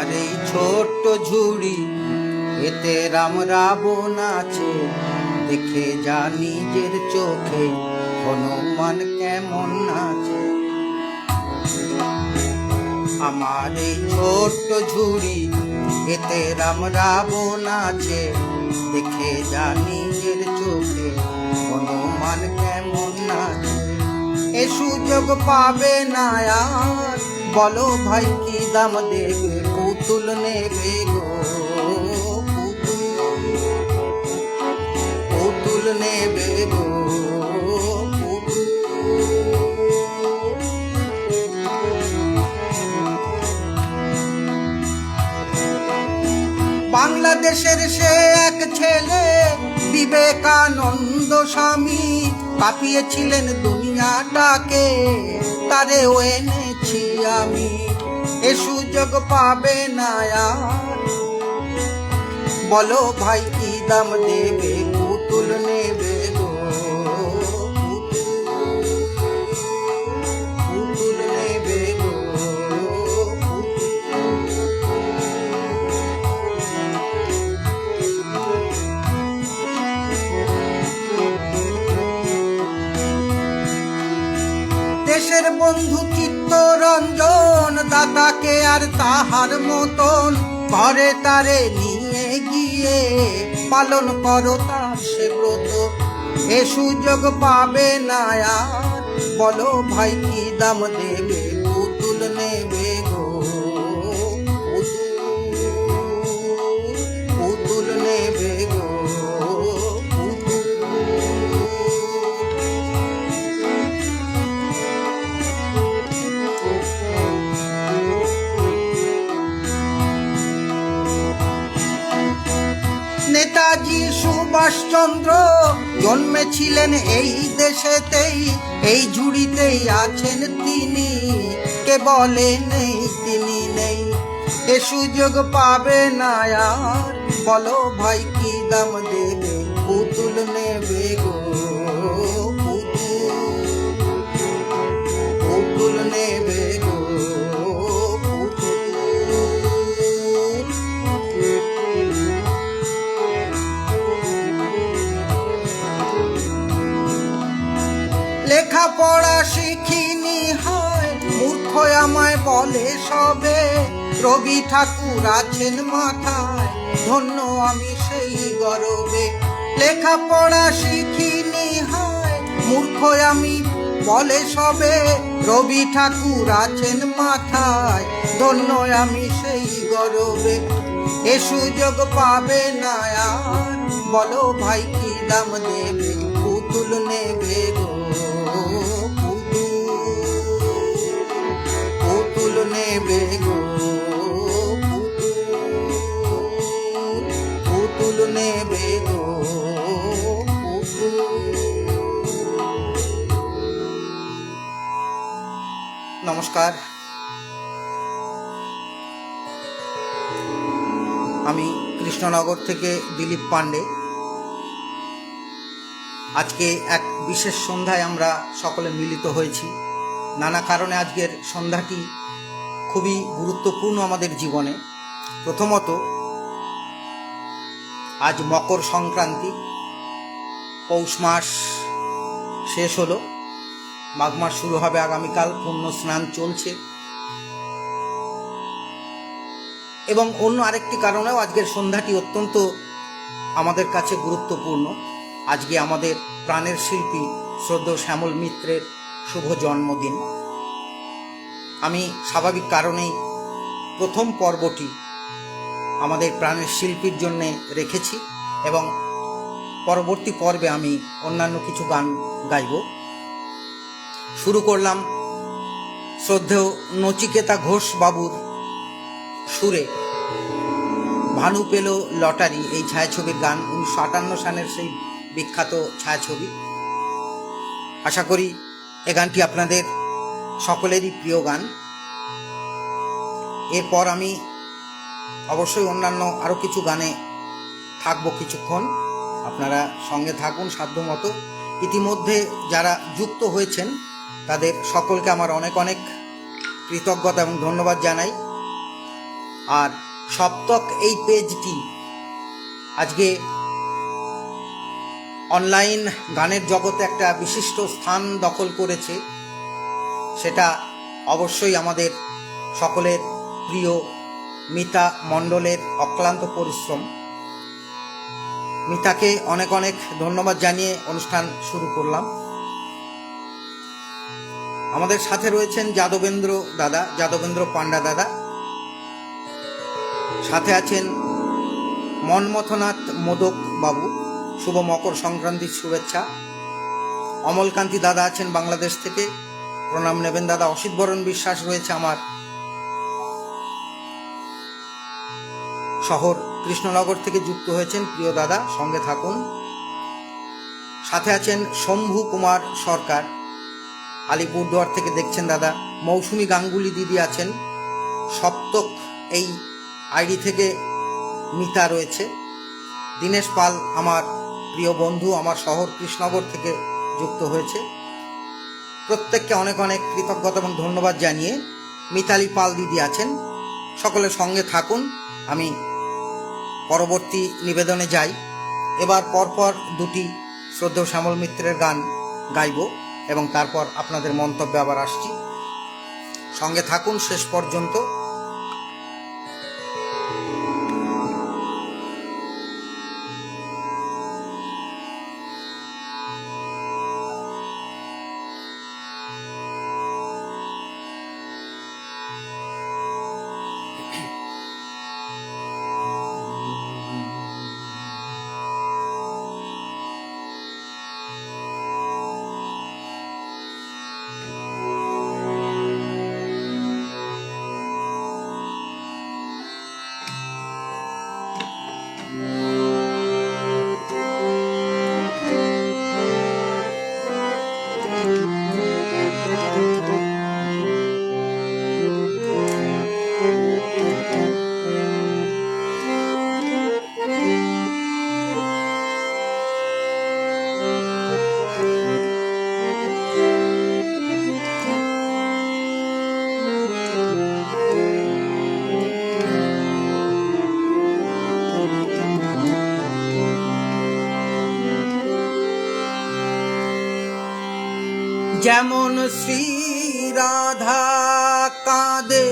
আমার এই ছোট্ট ঝুড়ি এতে রাম রাবণ আছে, দেখে যা নিজের চোখে হনুমান কেমন আছে। আমার এই ছোট্ট ঝুড়ি এতে রাম রাবণ আছে, দেখে যা নিজের চোখে হনুমান কেমন আছে। এ সুযোগ পাবে না আর, বলো ভাই কি দাম দেবে, পুতুল নেবে গো পুতুল নেবে গো। বাংলাদেশের সে এক ছেলে বিবেকানন্দ স্বামী, কাঁপিয়েছিলেন দুনিয়াটাকে, তারেও এনেছি আমি। এ সুযোগ পাবে না আর, বলো ভাই কি দাম দেবে, পুতুল নেবে গো পুতুল নেবে গো। দেশের বন্ধু চিত্তরঞ্জন দাদাকে আর তাহার মতন ঘরে তারে নিয়ে গিয়ে পালন করো তার সে ব্রত। এ সুযোগ পাবে না আর, বলো ভাই কি দাম দেবে, পুতুল নেবে গো পুতুল নেবে গো। নেতাজি সুভাষচন্দ্র জন্মেছিলেন এই দেশেতেই, এই ঝুড়িতেই আছেন তিনি, কে বলে নেই তিনি নেই। এ সুযোগ পাবে না আর, বলো ভাই কি দাম দেবে, পুতুল নেবে গো পুতুল নেবে গো। লেখাপড়া শিখিনি হয় মূর্খ আমায় বলে সবে, রবি ঠাকুর আছেন মাথায়, ধন্য আমি সেই গরবে। লেখাপড়া শিখিনি হয় মূর্খ আমি বলে সবে, রবি ঠাকুর আছেন মাথায়, ধন্য আমি সেই গরবে। এ সুযোগ পাবে না আর, বলো ভাই কি দাম দেবে, পুতুল নেবে গো পুতুল নেবে গো পুতুল নেবে গো নমস্কার, আমি কৃষ্ণনগর থেকে দিলীপ পান্ডে। আজকে এক বিশেষ সন্ধ্যায় আমরা সকলে মিলিত হয়েছি। নানা কারণে আজকের সন্ধ্যাটি খুবই গুরুত্বপূর্ণ আমাদের জীবনে। প্রথমত, আজ মকর সংক্রান্তি, পৌষ মাস শেষ হলো, মাঘ মাস শুরু হবে আগামীকাল, পুণ্য স্নান চলছে। এবং অন্য আরেকটি কারণেও আজকের সন্ধ্যাটি অত্যন্ত আমাদের কাছে গুরুত্বপূর্ণ। আজকে আমাদের প্রাণের শিল্পী শ্রদ্ধেয় শ্যামল মিত্রের শুভ জন্মদিন। আমি স্বাভাবিক কারণেই প্রথম পর্বটি আমাদের প্রাণের শিল্পীর জন্যে রেখেছি এবং পরবর্তী পর্বে আমি অন্যান্য কিছু গান গাইব। শুরু করলাম শ্রদ্ধেয় নচিকেতা ঘোষ বাবুর সুরে ভানু পেল লটারি, এই ছায়াছবির গান, 1958 সালের সেই বিখ্যাত ছায়াছবি। আশা করি এ গানটি আপনাদের সকলেরই প্রিয় গান। এরপর আমি অবশ্যই অন্যান্য আরও কিছু গানে থাকবো কিছুক্ষণ, আপনারা সঙ্গে থাকুন সাধ্যমতো। ইতিমধ্যে যারা যুক্ত হয়েছেন তাদের সকলকে আমার অনেক অনেক কৃতজ্ঞতা এবং ধন্যবাদ জানাই। আর সপ্তক এই পেজটি আজকে অনলাইন গানের জগতে একটা বিশিষ্ট স্থান দখল করেছে, সেটা অবশ্যই আমাদের সকলের প্রিয় মিতা মণ্ডলের অক্লান্ত পরিশ্রম। মিতাকে অনেক অনেক ধন্যবাদ জানিয়ে অনুষ্ঠান শুরু করলাম। আমাদের সাথে রয়েছেন যাদবেন্দ্র পান্ডা দাদা, সাথে আছেন মনমথনাথ মোদক বাবু, শুভ মকর সংক্রান্তির শুভেচ্ছা। অমলকান্তি দাদা আছেন বাংলাদেশ থেকে, প্রণাম নেবেন দাদা। অসিত বরণ বিশ্বাস রয়েছে আমার শহর কৃষ্ণনগর থেকে যুক্ত হয়েছেন, প্রিয় দাদা, সঙ্গে থাকুন। সাথে আছেন শম্ভু কুমার সরকার, আলিপুরদুয়ার থেকে দেখছেন দাদা। মৌসুমী গাঙ্গুলি দিদি আছেন, সপ্তক এই আইডি থেকে মিতা রয়েছে। দীনেশ পাল আমার প্রিয় বন্ধু, আমার শহর কৃষ্ণনগর থেকে যুক্ত হয়েছে। প্রত্যেককে অনেক অনেক কৃতজ্ঞতা এবং ধন্যবাদ জানিয়ে মিতালি পাল দিদি আছেন, সকলের সঙ্গে থাকুন। আমি পরবর্তী নিবেদনে যাই। এবার পরপর দুটি শ্রদ্ধেয় শ্যামল মিত্রের গান গাইব এবং তারপর আপনাদের মন্তব্যে আবার আসছি, সঙ্গে থাকুন শেষ পর্যন্ত। যেমন শ্রী রাধা কাঁদে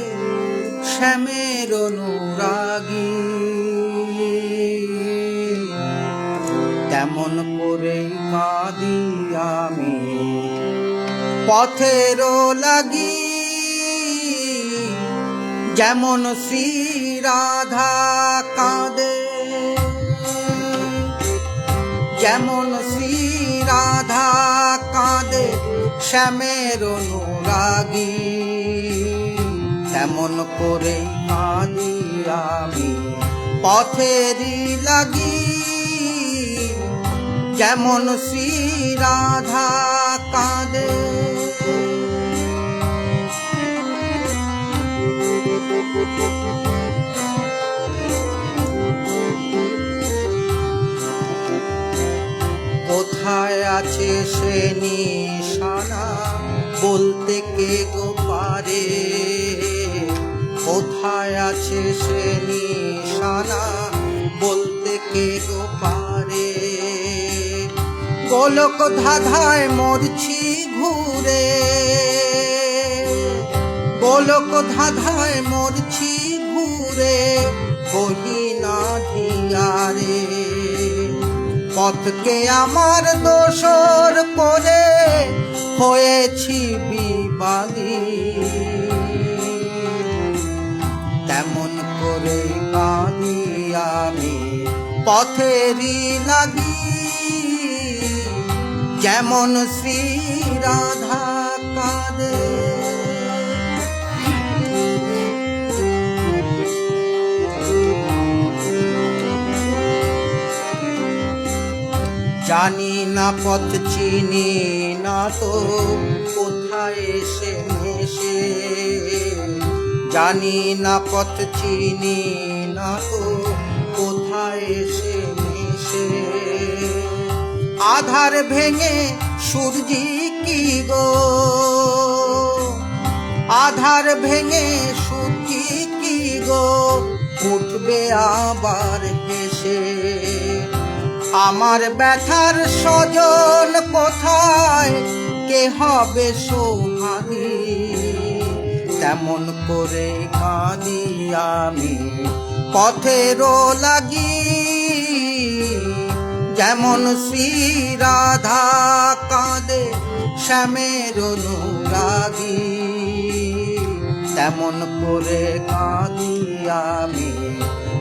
শ্যামের অনুরাগী, তেমন করে কাঁদি আমি পথের লাগি। যেমন শ্রী রাধা কাঁদে, যেমন শ্রী রাধা কাঁদে শ্যামের অনুরাগী, তেমন করে কাঁদি আমি পথেরই লাগি। যেমন শ্রী রাধা কাঁদে, কোথায় আছে সে নিশানা বলতে কে গো পারে? কোথায় আছে সে নিশানা বলতে কে গো পারে? গোলক ধাঁধায় মরছি ঘুরে, গোলক ধাঁধায় মরছি ঘুরে, বহি না ধিয়ারে। পথকে আমার দোসর করে হয়েছি বিবাদী, তেমন করে কাঁদি আমি পথেরই লাগি। যেমন শ্রী রাধা কাঁদে, জানি না পথ চিনি না তো কোথায় এসে মেশে, জানি না পথ চিনি না তো কোথায় এসে মেশে। আধার ভেঙে সূর্যি কি গো, আধার ভেঙে সূর্যি কি গো, উঠবে আবার হেসে। আমার ব্যথার স্বজন কোথায়, কে হবে সোহাগী? তেমন করে কাঁদি আমি পথেরও লাগি, যেমন শ্রী রাধা কাঁদে শ্যামের অনুরাগী। তেমন করে কাঁদি আমি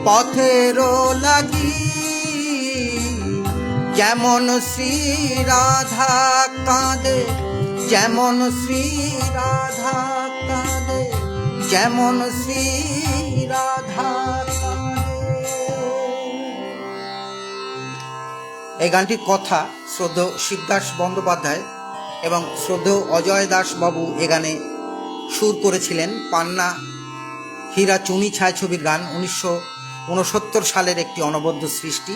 পথেরও লাগি, যেমন শ্রী রাধা কাঁদে, যেমন শ্রী রাধা কাঁদে, যেমন শ্রী রাধা কাঁদে। এই গানটির কথা শ্রদ্ধেয় শিবদাস বন্দ্যোপাধ্যায় এবং শ্রদ্ধেয় অজয় দাস বাবু এ গানে সুর করেছিলেন। পান্না হীরা চুনি ছায়াছবির গান, 1969 সালের একটি অনবদ্য সৃষ্টি।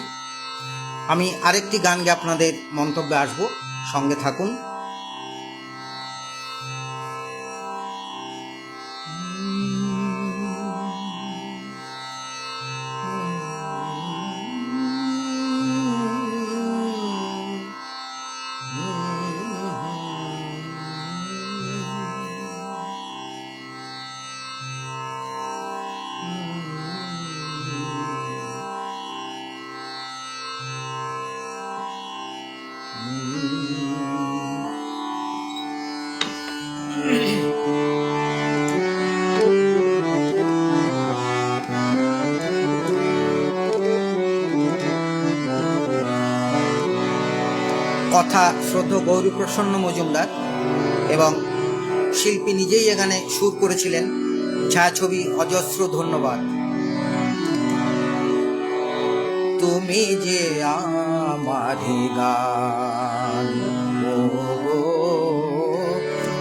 আমি আরেকটি গান গিয়ে আপনাদের মন্তব্যে আসবো, সঙ্গে থাকুন। কথা শ্রদ্ধেয় গৌরীপ্রসন্ন মজুমদার এবং শিল্পী নিজেই এখানে সুর করেছিলেন। ছায়াছবি অজস্র ধন্যবাদ। তুমি যে আমারি গান,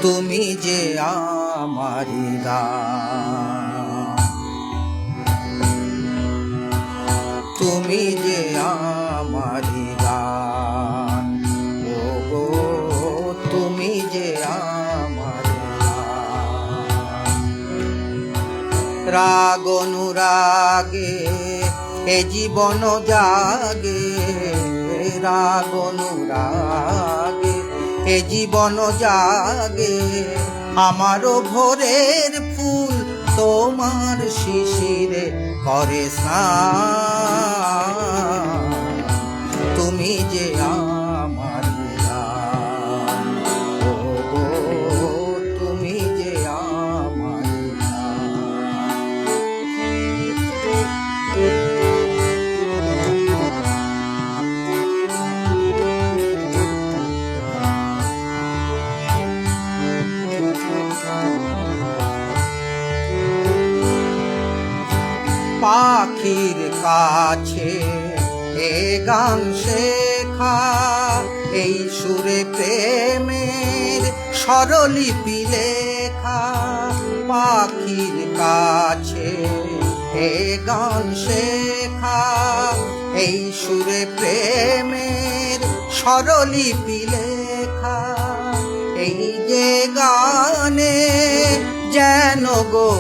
তুমি যে আমারি গান, তুমি যে আমারি গান, তুমি যে আমারি গান। রাগ অনুরাগে এ জীবন জাগে, রাগ অনুরাগে এ জীবন জাগে। আমারও ভোরের ফুল তোমার শিশিরে করে স্নান। তুমি যে আমার গান, তুমি যে আমার পাখির কাছে এ গান শেখা, এই সুরে প্রেমের স্বরলিপি লেখা। পাখির কাছে এ গান শেখা, এই সুরে প্রেমের স্বরলিপি লেখা। এই যে গানে যেন গো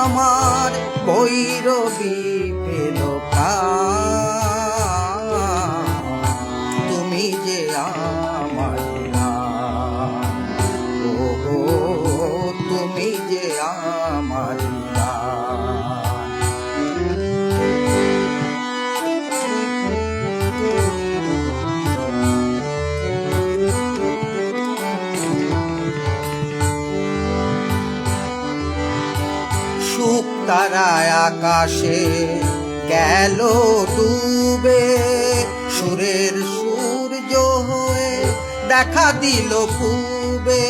আমার ভৈরবী পেল প্রাণ। তুমি যে আমার গান, ও তুমি যে আমার গান। শুকতারায় আকাশে গেল ডুবে, সুরের সূর্য হয়ে দেখা দিল পূবে।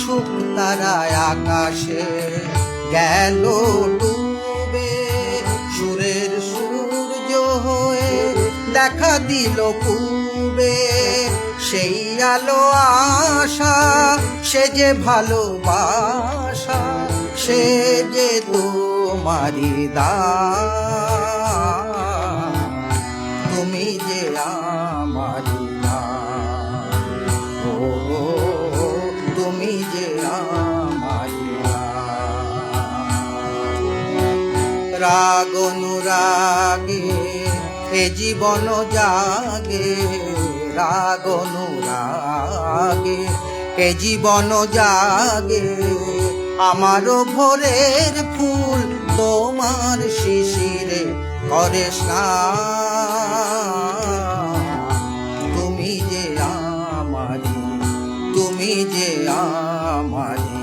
শুকতারায় আকাশে গেল ডুবে, সুরের সূর্য হয়ে দেখা দিল পূবে। সেই আলো আশা, সে যে ভালোবাসা, সে যে তোমারি দান। তুমি যে আমারি গান, ও তুমি যে আমারি গান। রাগ অনুরাগে এ জীবন জাগে, রাগ অনুরাগে এ জীবন জাগে। আমারও ভোরের ফুল তোমার শিশিরে করে স্নান। তুমি যে আমারি, তুমি যে আমারি,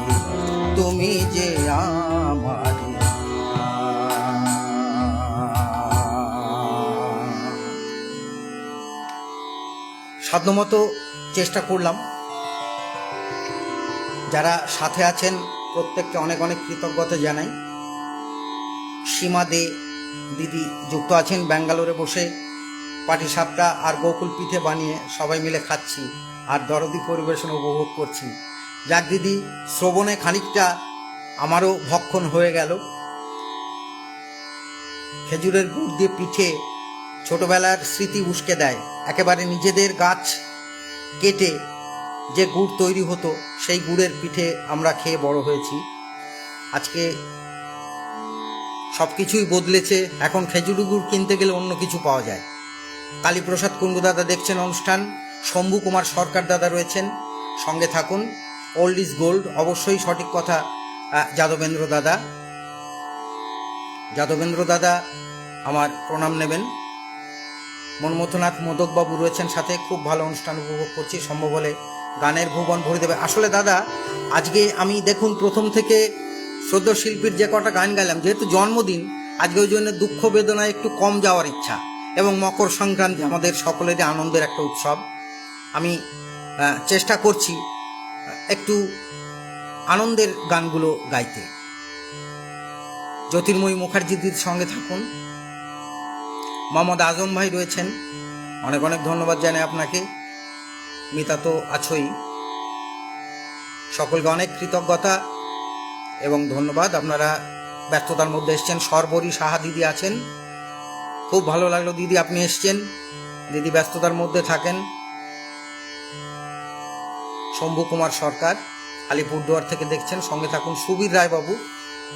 তুমি যে আমারি। সাধ্যমতো চেষ্টা করলাম। যারা সাথে আছেন প্রত্যেককে অনেক অনেক কৃতজ্ঞতা জানাই। সীমা দে দিদি যুক্ত আছেন ব্যাঙ্গালোরে বসে পাটিসাপটা আর গোকুল পিঠে বানিয়ে সবাই মিলে খাচ্ছি আর দরদি পরিবেশন উপভোগ করছি। যাক দিদি, শ্রবণে খানিকটা আমারও ভক্ষণ হয়ে গেল। খেজুরের গুড় দিয়ে পিঠে ছোটবেলার স্মৃতি উস্কে দেয়। একেবারে নিজেদের গাছ কেটে যে গুড় তৈরি হতো সেই গুড়ের পিঠে আমরা খেয়ে বড় হয়েছি। আজকে সব কিছুই বদলেছে, এখন খেজুর গুড় কিনতে গেলে অন্য কিছু পাওয়া যায়। কালীপ্রসাদ কুণ্ডু দাদা দেখছেন অনুষ্ঠান, শম্ভু কুমার সরকার দাদা রয়েছেন, সঙ্গে থাকুন। ওল্ড ইজ গোল্ড, অবশ্যই সঠিক কথা। যাদবেন্দ্র দাদা, যাদবেন্দ্র দাদা আমার প্রণাম নেবেন। মনমথনাথ মোদকবাবু রয়েছেন সাথে, খুব ভালো অনুষ্ঠান উপভোগ করছি। সম্ভব হলে গানের ভুবন ভরে দেবে। আসলে দাদা, আজকে আমি দেখুন প্রথম থেকে শ্রদ্ধেয় শিল্পীর যে কটা গান গাইলাম, যেহেতু জন্মদিন আজকে ওই জন্য দুঃখ বেদনায় একটু কম যাওয়ার ইচ্ছা। এবং মকর সংক্রান্তি আমাদের সকলেরই আনন্দের একটা উৎসব। আমি চেষ্টা করছি একটু আনন্দের গানগুলো গাইতে। জ্যোতির্ময়ী মুখার্জিদির সঙ্গে থাকুন। মোহাম্মদ আজম ভাই রয়েছেন, অনেক অনেক ধন্যবাদ জানাই আপনাকে। মিতা তো আছোই। সকলকে অনেক কৃতজ্ঞতা এবং ধন্যবাদ। আপনারা ব্যস্ততার মধ্যে এসছেন। সর্বরী সাহা দিদি আছেন, খুব ভালো লাগলো দিদি আপনি এসছেন। দিদি ব্যস্ততার মধ্যে থাকেন। শম্ভু কুমার সরকার আলিপুরদুয়ার থেকে দেখছেন, সঙ্গে থাকুন। সুবীর রায়বাবু,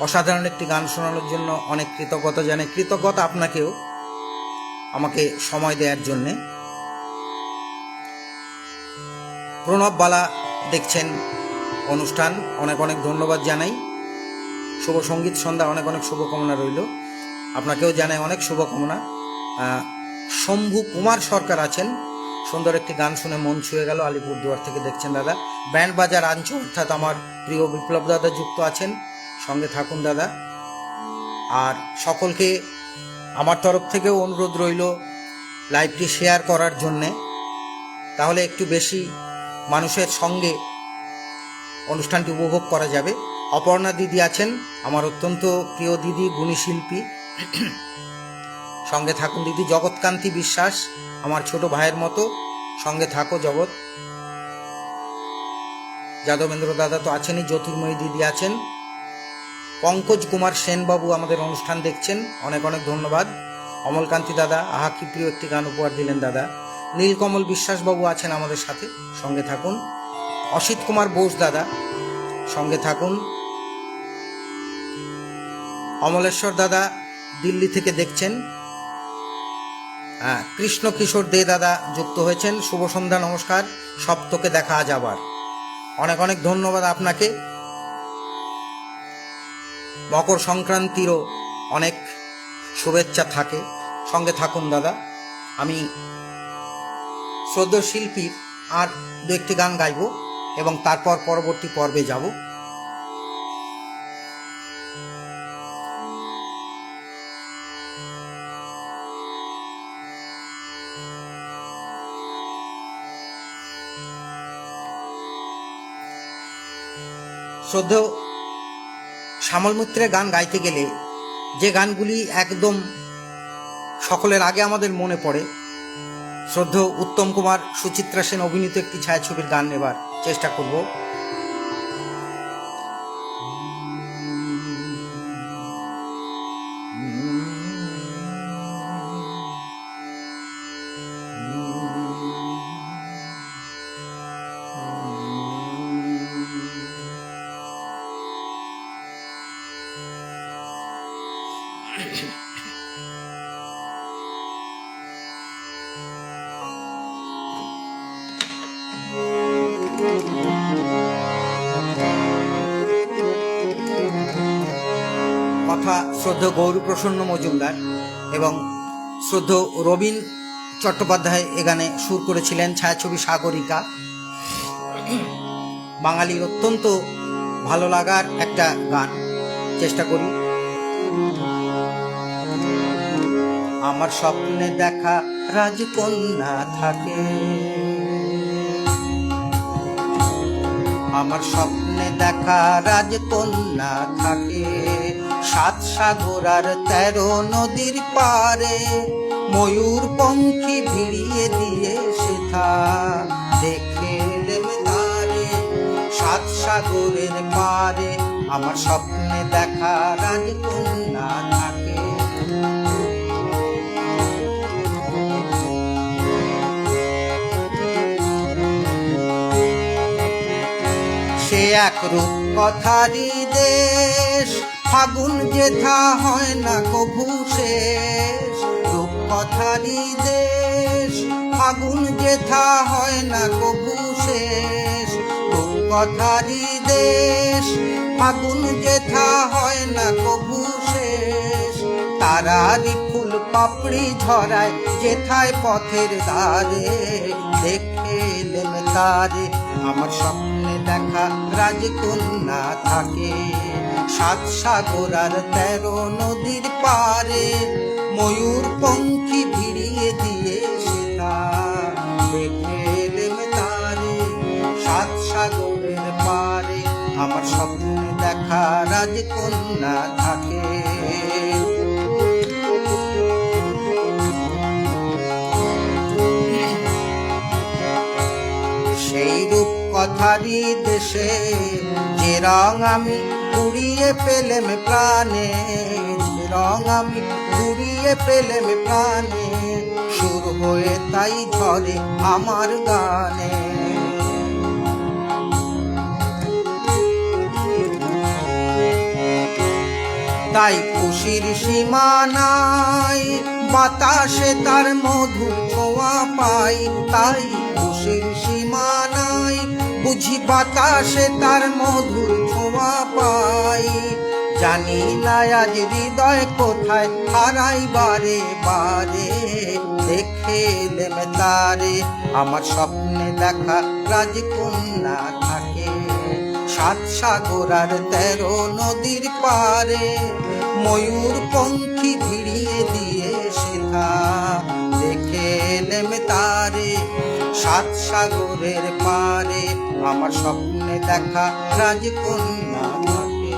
অসাধারণ একটি গান শোনানোর জন্য অনেক কৃতজ্ঞতা জানাই। কৃতজ্ঞতা আপনাকেও আমাকে সময় দেওয়ার জন্যে। প্রণব বালা দেখছেন অনুষ্ঠান, অনেক অনেক ধন্যবাদ জানাই। শুভ সঙ্গীত সন্ধ্যা, অনেক অনেক শুভকামনা রইল। আপনাকেও জানাই অনেক শুভকামনা। শম্ভু কুমার সরকার আছেন, সুন্দর একটি গান শুনে মন ছুঁয়ে গেল, আলিপুরদুয়ার থেকে দেখছেন দাদা। ব্যান্ড বাজার আঞ্চু অর্থাৎ আমার প্রিয় বিপ্লব দাদা যুক্ত আছেন, সঙ্গে থাকুন দাদা। আর সকলকে আমার তরফ থেকেও অনুরোধ রইল লাইভটি শেয়ার করার জন্যে, তাহলে একটু বেশি মানুষের সঙ্গে অনুষ্ঠানটি উপভোগ করা যাবে। অপর্ণা দিদি আছেন, আমার অত্যন্ত প্রিয় দিদি, গুণী শিল্পী, সঙ্গে থাকুন দিদি। জগৎকান্তি বিশ্বাস আমার ছোট ভাইয়ের মতো, সঙ্গে থাকো জগৎ। যাদবেন্দ্র দাদা তো আছেনই, জ্যোতির্ময়ী দিদি আছেন। পঙ্কজ কুমার সেনবাবু আমাদের অনুষ্ঠান দেখছেন, অনেক অনেক ধন্যবাদ। অমলকান্তি দাদা, আহা কি প্রিয় একটি গান উপহার দিলেন দাদা। নীলকমল বিশ্বাসবাবু আছেন আমাদের সাথে, সঙ্গে থাকুন। অসিত কুমার বোস দাদা, সঙ্গে থাকুন। অমলেশ্বর দাদা দিল্লি থেকে দেখছেন। কৃষ্ণ কিশোর দে দাদা যুক্ত হয়েছেন, শুভ সন্ধ্যা, নমস্কার। সপ্তকে দেখা আজ আবার, অনেক অনেক ধন্যবাদ আপনাকে। মকর সংক্রান্তিরও অনেক শুভেচ্ছা থাকে, সঙ্গে থাকুন দাদা। আমি শ্রদ্ধেয় শিল্পীর আর দু একটি গান গাইব এবং তারপর পরবর্তী পর্বে যাব। শ্রদ্ধেয় শ্যামল মিত্রের গান গাইতে গেলে যে গানগুলি একদম সকলের আগে আমাদের মনে পড়ে, শ্রদ্ধেয় উত্তম কুমার সুচিত্রা সেন অভিনীত একটি ছায়াছবির গান নেবার চেষ্টা করব। কথা শ্রদ্ধেয় গৌরীপ্রসন্ন মজুমদার এবং শ্রদ্ধেয় রবীন চট্টোপাধ্যায় এ গানে সুর করেছিলেন। ছায়াছবি সাগরিকা। বাঙালির অত্যন্ত ভালো লাগার একটা গান, চেষ্টা করি। আমার স্বপ্নে দেখা রাজকন্যা থাকে, আমার স্বপ্নে দেখা রাজকন্যা থাকে, 7 সাগর আর 13 নদীর পারে, ময়ূর পঙ্খী ভিড়িয়ে দিয়ে সেথা দেখে এলেম তারে, 7 সাগরের পারে আমার স্বপ্নে দেখা রাজকন্যা থাকে। সে এক রূপ কথারি দেশ, ফাগুন যেথা হয় না কভু শেষ। রূপ কথারি দেশ, ফাগুন যেথা হয় না কভু শেষ। রূপ কথারি দেশ, ফাগুন যেথা হয় না কভু শেষ। তারারি ফুল পাপড়ি ঝরায় যেথায় পথের ধারে, দেখে এলেম তারে আমার স্বপ্নে দেখা রাজকন্যা থাকে, 7 সাগর আর 13 নদীর পারে, ময়ূর পঙ্খী ভিড়িয়ে দিয়ে সেটা দেখে এলেম তারে, 7 সাগরের পারে আমার স্বপ্নে দেখা রাজকন্যা থাকে। সেই রূপ কথারি দেশে যে রং আমি কুড়িয়ে পেলেম প্রাণে, যে রং আমি কুড়িয়ে পেলেম প্রাণে, সুর হয়ে তাই ঝরে আমার গানে। তাই খুশির সীমা নাই, বাতাসে তার মধুর ছোঁয়া পাই। তাই খুশির সীমা নাই, বুঝি বাতাসে তার মধুর ছোঁয়া পাই। জানি না আজ হৃদয় কোথায় হারাই বারে বারে, দেখে এলেম তারে আমার স্বপ্নে দেখা রাজকন্যা থাকে, 7 সাগর আর 13 নদীর পারে, ময়ূর পঙ্খী ভিড়িয়ে দিয়ে সেথা দেখে এলেম তারে, 7 সাগরের পারে আমার স্বপ্নে দেখা রাজকন্যা থাকে।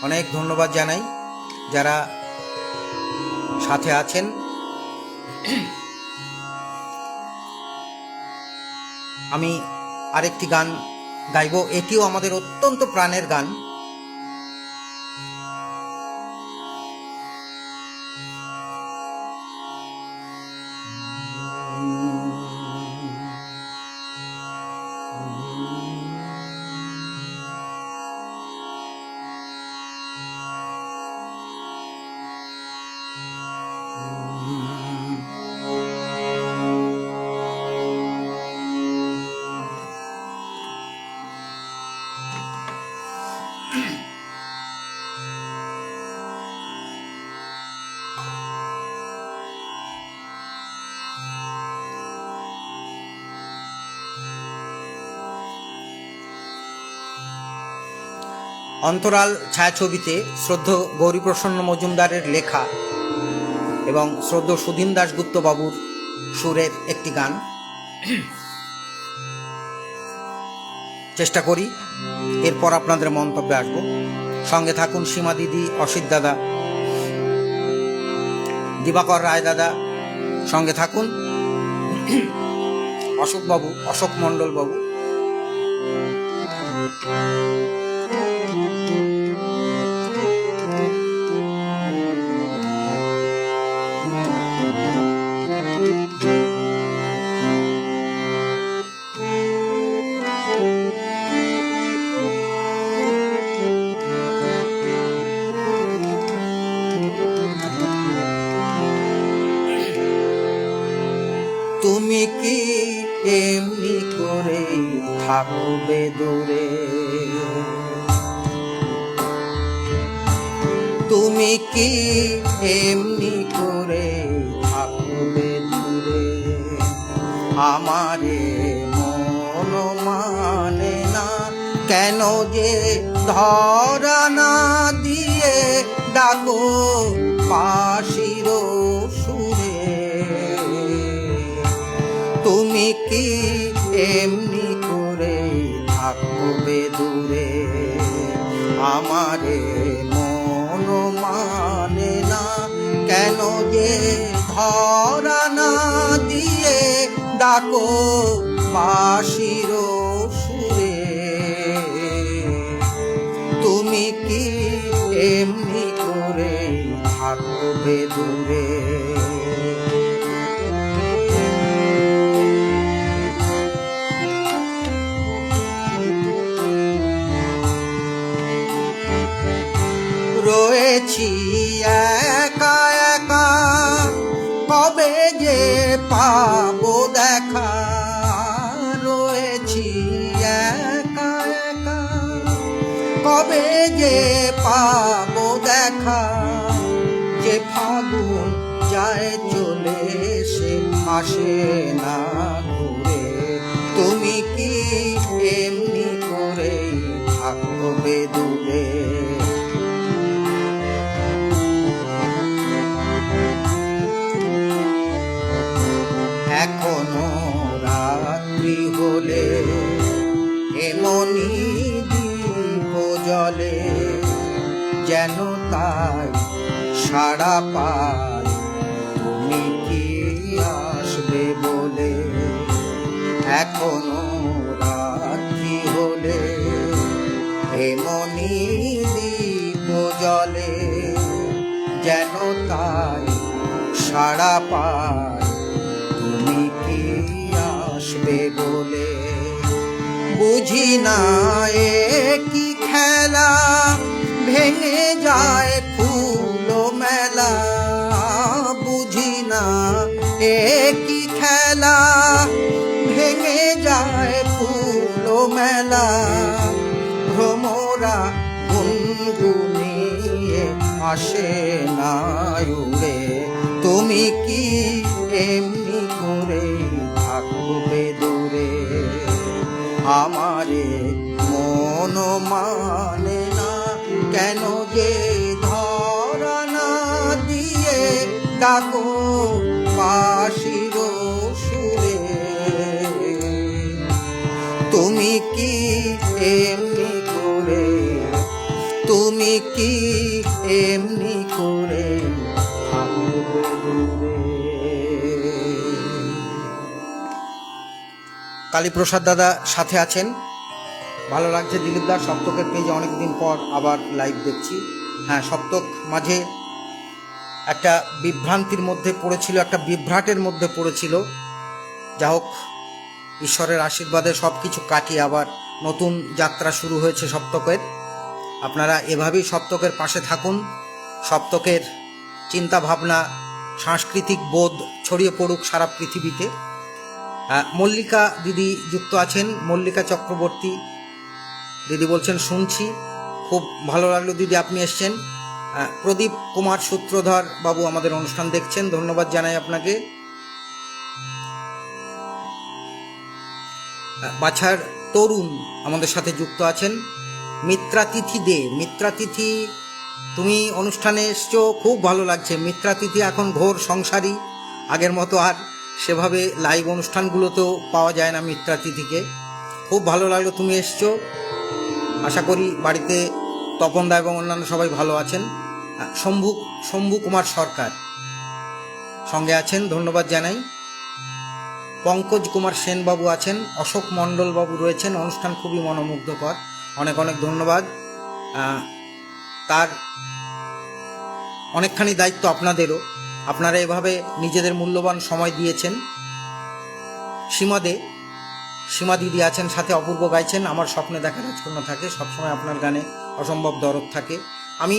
অনেক ধন্যবাদ জানাই যারা সাথে আছেন। আমি আরেকটি গান গাইব, এটিও আমাদের অত্যন্ত প্রাণের গান। অন্তরাল ছায়াছবিতে শ্রদ্ধেয় গৌরীপ্রসন্ন মজুমদারের লেখা এবং শ্রদ্ধেয় সুধীন দাশগুপ্ত বাবুর সুরের একটি গান, চেষ্টা করি। এরপর আপনাদের মন্তব্যে আসবো। সঙ্গে থাকুন সীমা দিদি, অসিত দাদা, দিবাকর রায় দাদা, সঙ্গে থাকুন অশোক বাবু, অশোক মণ্ডল বাবু। থাকবে দূরে। তুমি কি এমনি করে থাকবে দূরে, আমারে মন মানে না কেন যে ধরা না দিয়ে ডাকো বাঁশির সুরে। তুমি কি এমনি করে থাকবে দূরে, আমারে মন মানে না কেন যে ধরা না দিয়ে ডাকো বাঁশির সুরে। তুমি কি এমনি করে থাকবে দূরে। রয়েছি একা একা, কবে যে পাবো দেখা। রয়েছি একা একা, কবে যে পাবো দেখা। যে ফাগুন যায় চলে সে আসে না ঘুরে। তুমি কি এমনি করে থাকবে দূরে। এখনো রাত্রি হলে এমনি দীপ জ্বলে, যেন তাই সাড়া পাই তুমি কি আসবে বলে। এখনো রাত্রি হলে এমনি দীপ জ্বলে, যেন তাই সাড়া পাই তুমি কি আসবে বলে। বুঝি না এ কি খেলা, ভেঙে যায় ফুল মেলা। বুঝি না এ কি খেলা, ভেঙে যায় ফুল মেলা। ভ্রমরা গুনগুনিয়ে আসে না উড়ে। তুমি কি এমনি করে থাকবে দূরে, আমারে মন মানে না কেন যে ধরা না দিয়ে ডাকো বাঁশির সুরে। তুমি কি এমনি করে, তুমি কি এমনি করে থাকবে দূরে। কালীপ্রসাদ দাদা সাথে আছেন, ভালো লাগছে। দিলীপ দার সপ্তকের পেজে অনেকদিন পর আবার লাইভ দেখছি। হ্যাঁ, সপ্তক মাঝে একটা বিভ্রান্তির মধ্যে পড়েছিল, একটা বিভ্রাটের মধ্যে পড়েছিল। যা হোক, ঈশ্বরের আশীর্বাদে সব কিছু কাটিয়ে আবার নতুন যাত্রা শুরু হয়েছে সপ্তকের। আপনারা এভাবেই সপ্তকের পাশে থাকুন, সপ্তকের চিন্তা ভাবনা, সাংস্কৃতিক বোধ ছড়িয়ে পড়ুক সারা পৃথিবীতে। মল্লিকা দিদি যুক্ত আছেন, মল্লিকা চক্রবর্তী দিদি বলছেন শুনছি, খুব ভালো লাগলো দিদি আপনি এসছেন। প্রদীপ কুমার সূত্রধর বাবু আমাদের অনুষ্ঠান দেখছেন, ধন্যবাদ জানাই আপনাকে। বাছার তরুণ আমাদের সাথে যুক্ত আছেন। মিত্রাতিথি দে, মিত্রাতিথি তুমি অনুষ্ঠানে এসছো, খুব ভালো লাগছে। মিত্রাতিথি এখন ঘোর সংসারী, আগের মতো আর সেভাবে লাইভ অনুষ্ঠানগুলোতেও পাওয়া যায় না মিত্রাতিথিকে। খুব ভালো লাগলো তুমি এসছো। আশা করি বাড়িতে তপনদা এবং অন্যান্য সবাই ভালো আছেন। শম্ভু কুমার সরকার সঙ্গে আছেন, ধন্যবাদ জানাই। পঙ্কজ কুমার সেন বাবু আছেন, অশোক মণ্ডল বাবু রয়েছেন। অনুষ্ঠান খুবই মনোমুগ্ধকর, অনেক অনেক ধন্যবাদ। তার অনেকখানি দায়িত্ব আপনাদেরও, আপনারা এভাবে নিজেদের মূল্যবান সময় দিয়েছেন। সীমা দিদি আছেন সাথে, অপূর্ব গাইছেন। আমার স্বপ্নে দেখা রাজকন্যা থাকে, সবসময় আপনার গানে অসম্ভব দরদ থাকে। আমি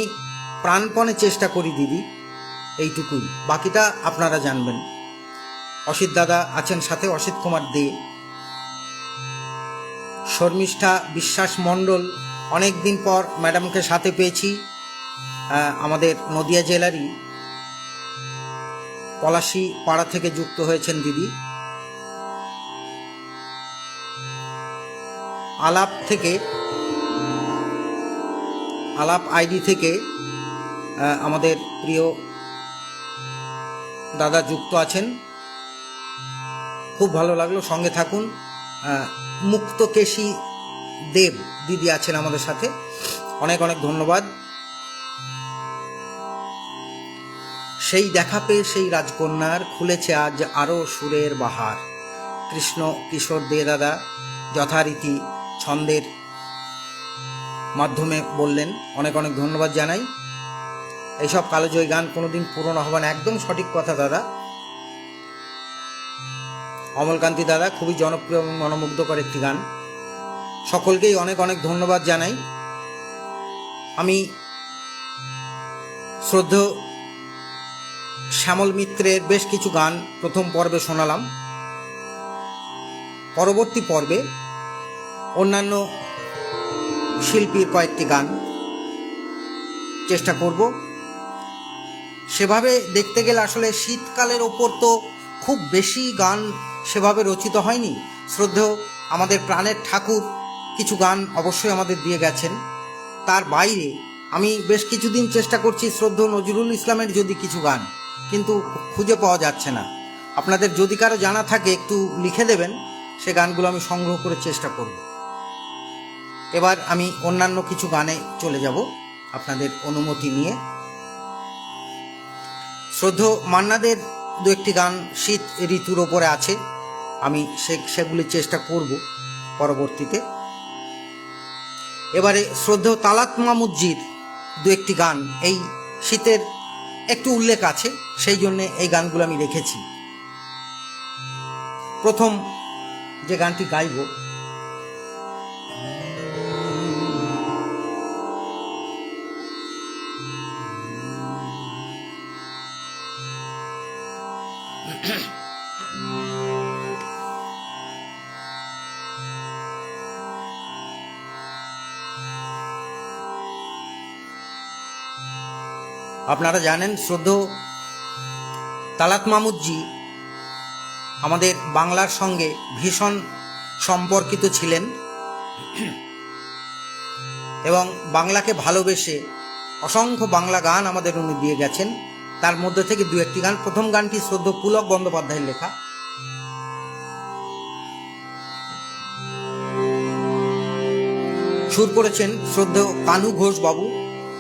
প্রাণপণে চেষ্টা করি দিদি, এইটুকুই, বাকিটা আপনারা জানবেন। অসিত দাদা আছেন সাথে, অসিত কুমার দে। শর্মিষ্ঠা বিশ্বাস মণ্ডল, অনেক দিন পর ম্যাডামকে সাথে পেয়েছি। আমাদের নদিয়া জেলারই পলাশী পাড়া থেকে যুক্ত হয়েছেন দিদি। আলাপ আইডি থেকে আমাদের প্রিয় দাদা যুক্ত আছেন, খুব ভালো লাগলো, সঙ্গে থাকুন। মুক্তকেশী দেব দিদি আছেন আমাদের সাথে, অনেক অনেক ধন্যবাদ। সেই দেখা পেয়ে সেই রাজকন্যার খুলেছে আজ আরও সুরের বাহার। কৃষ্ণ কিশোর দে দাদা যথারীতি ছন্দের মাধ্যমে বললেন, অনেক অনেক ধন্যবাদ জানাই। এইসব কালোজয়ী গান কোনোদিন পুরনো হবে না, একদম সঠিক কথা দাদা। অমলকান্তি দাদা, খুবই জনপ্রিয় এবং মনোমুগ্ধকর একটি গান। সকলকেই অনেক অনেক ধন্যবাদ জানাই। আমি শ্রদ্ধেয় শ্যামল মিত্রের বেশ কিছু গান প্রথম পর্বে শোনালাম। পরবর্তী পর্বে অন্যান্য শিল্পীর কয়েকটি গান চেষ্টা করব। সেভাবে দেখতে গেলে আসলে শীতকালের ওপর তো খুব বেশি গান সেভাবে রচিত হয়নি। শ্রদ্ধেয় আমাদের প্রাণের ঠাকুর কিছু গান অবশ্যই আমাদের দিয়ে গেছেন। তার বাইরে আমি বেশ কিছুদিন চেষ্টা করছি শ্রদ্ধেয় নজরুল ইসলামের যদি কিছু গান, কিন্তু খুঁজে পাওয়া যাচ্ছে না। আপনাদের যদি কারো জানা থাকে একটু লিখে দেবেন, সে গানগুলো আমি সংগ্রহ করে চেষ্টা করব। এবার আমি অন্যান্য কিছু গানে চলে যাব আপনাদের অনুমতি নিয়ে। শ্রদ্ধেয় মান্নাদের দু একটি গান শীত ঋতুর ওপরে আছে, আমি সেগুলি চেষ্টা করব পরবর্তীতে। এবারে শ্রদ্ধেয় তালাত মামুজ্জির দু একটি গান এই শীতের একটু উল্লেখ আছে, সেই জন্যে এই গানগুলো আমি রেখেছি। প্রথম যে গানটি গাইব, আপনারা জানেন শ্রদ্ধেয় তালাত মামুজ্জি আমাদের বাংলার সঙ্গে ভীষণ সম্পর্কিত ছিলেন এবং বাংলাকে ভালোবেসে অসংখ্য বাংলা গান আমাদের উনি দিয়ে গেছেন। তার মধ্যে থেকে দু একটি গান, প্রথম গানটি শ্রদ্ধেয় পুলক বন্দ্যোপাধ্যায়ের লেখা। সুর করেছেন শ্রদ্ধেয় কানু ঘোষ বাবু,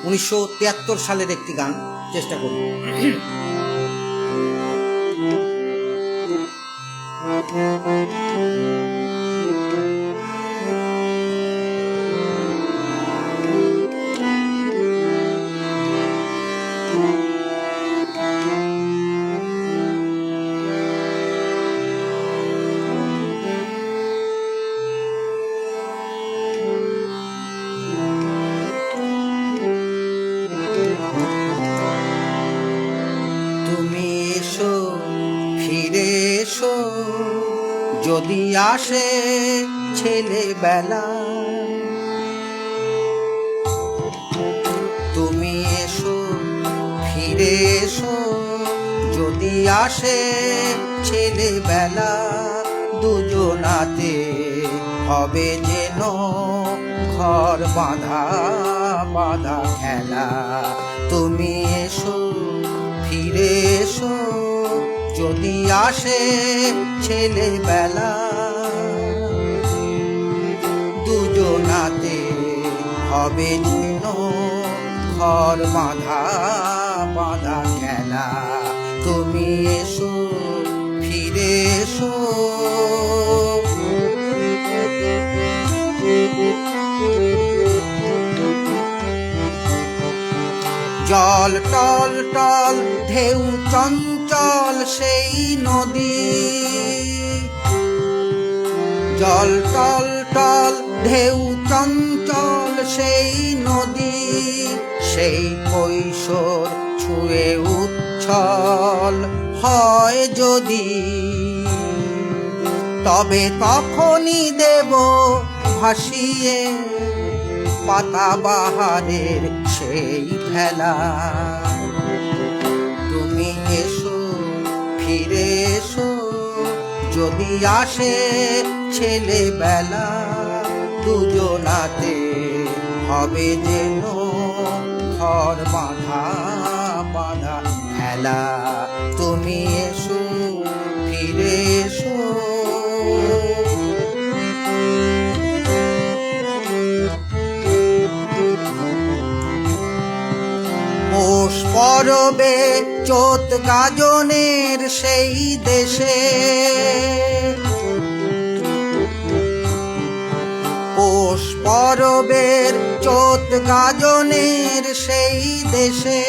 1973 সালের একটি গান চেষ্টা করব। যদি আসে ছেলেবেলা, তুমি এসো ফিরে এসো, যদি আসে ছেলেবেলা, দুজনাতে হবে যেন ঘর বাঁধা বাঁধা খেলা। তুমি এসো ফিরে এসো, যদি আসে ছেলেবেলা, দুজনাতে হবে যেন ঘর বাঁধা বাঁধা খেলা। তুমি এসো ফিরে এসো। জল টল টল ঢেউ চঞ্চল সেই নদী, জল টল টল ঢেউ চঞ্চল সেই নদী, সেই কৈশোর ছুঁয়ে উচ্ছল হয় যদি, তবে তখনই দেব ভাসিয়ে পাতা বাহারের সেই ভেলা। তুমি এসো, ফিরে এসো, যদি আসে ছেলেবেলা, দুজনাতে হবে যেন ঘর বাঁধা বাঁধা খেলা। তুমি এসো, ফিরে এসো। পৌষ পরবে চোত গাজনের সেই দেশে, পৌষ পরবের চোত গাজনের সেই দেশে,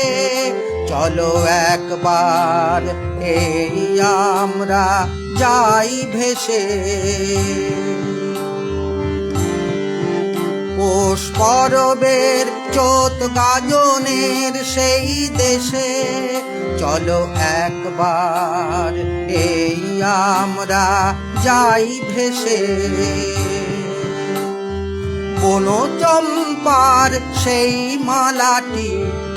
চলো একবার এই আমরা যাই ভেসে। পৌষ পরবের চোত গাজনের সেই দেশে, চলো একবার এই আমরা যাই ভেসে। কোনো চম্পার সেই মালাটি